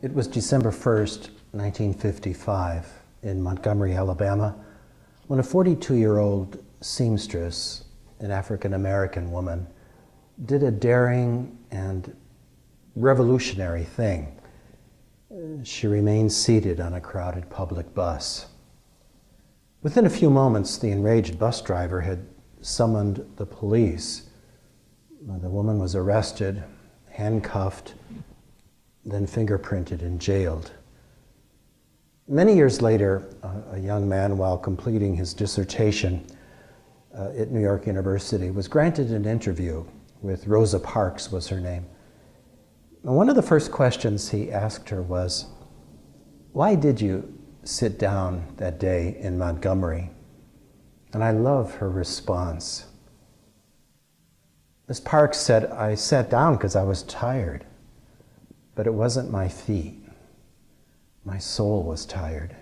It was December 1st, 1955, in Montgomery, Alabama, when a 42-year-old seamstress, an African-American woman, did a daring and revolutionary thing. She remained seated on a crowded public bus. Within a few moments, the enraged bus driver had summoned the police. The woman was arrested, handcuffed, then fingerprinted and jailed. Many years later, a young man, while completing his dissertation at New York University, was granted an interview with Rosa Parks, was her name. And one of the first questions he asked her was, "Why did you sit down that day in Montgomery?" And I love her response. Ms. Parks said, "I sat down because I was tired, but it wasn't my feet. My soul was tired.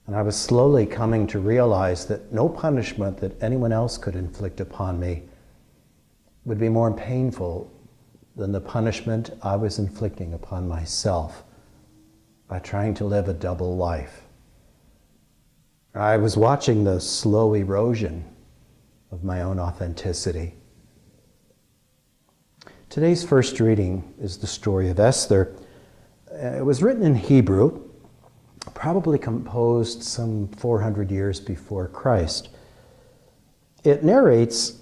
And I was slowly coming to realize that no punishment that anyone else could inflict upon me would be more painful than the punishment I was inflicting upon myself by trying to live a double life. I was watching the slow erosion of my own authenticity." Today's first reading is the story of Esther. It was written in Hebrew, probably composed some 400 years before Christ. It narrates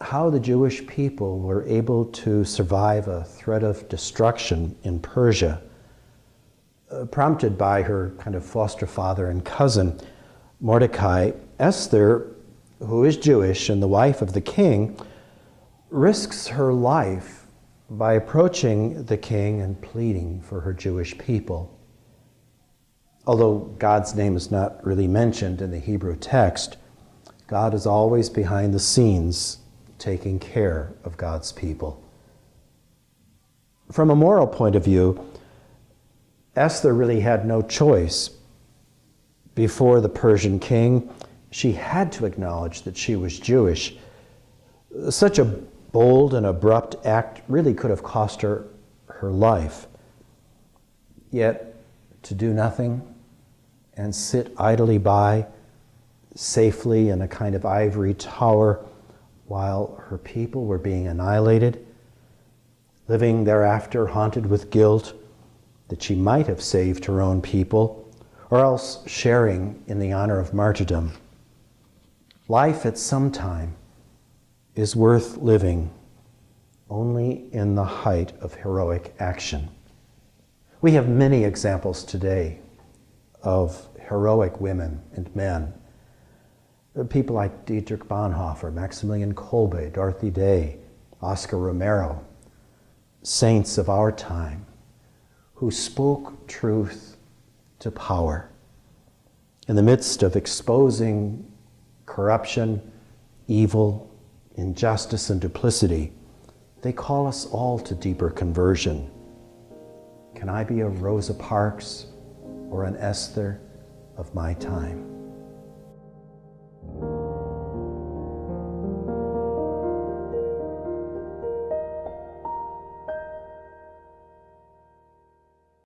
how the Jewish people were able to survive a threat of destruction in Persia, prompted by her kind of foster father and cousin, Mordecai. Esther, who is Jewish and the wife of the king, risks her life by approaching the king and pleading for her Jewish people. Although God's name is not really mentioned in the Hebrew text, God is always behind the scenes taking care of God's people. From a moral point of view, Esther really had no choice. Before the Persian king, she had to acknowledge that she was Jewish. Such a bold and abrupt act really could have cost her her life. Yet, to do nothing and sit idly by, safely in a kind of ivory tower, while her people were being annihilated, living thereafter haunted with guilt that she might have saved her own people, or else sharing in the honor of martyrdom. Life at some time is worth living only in the height of heroic action. We have many examples today of heroic women and men. People like Dietrich Bonhoeffer, Maximilian Kolbe, Dorothy Day, Oscar Romero, saints of our time who spoke truth to power in the midst of exposing corruption, evil, injustice, and duplicity. They call us all to deeper conversion. Can I be a Rosa Parks or an Esther of my time?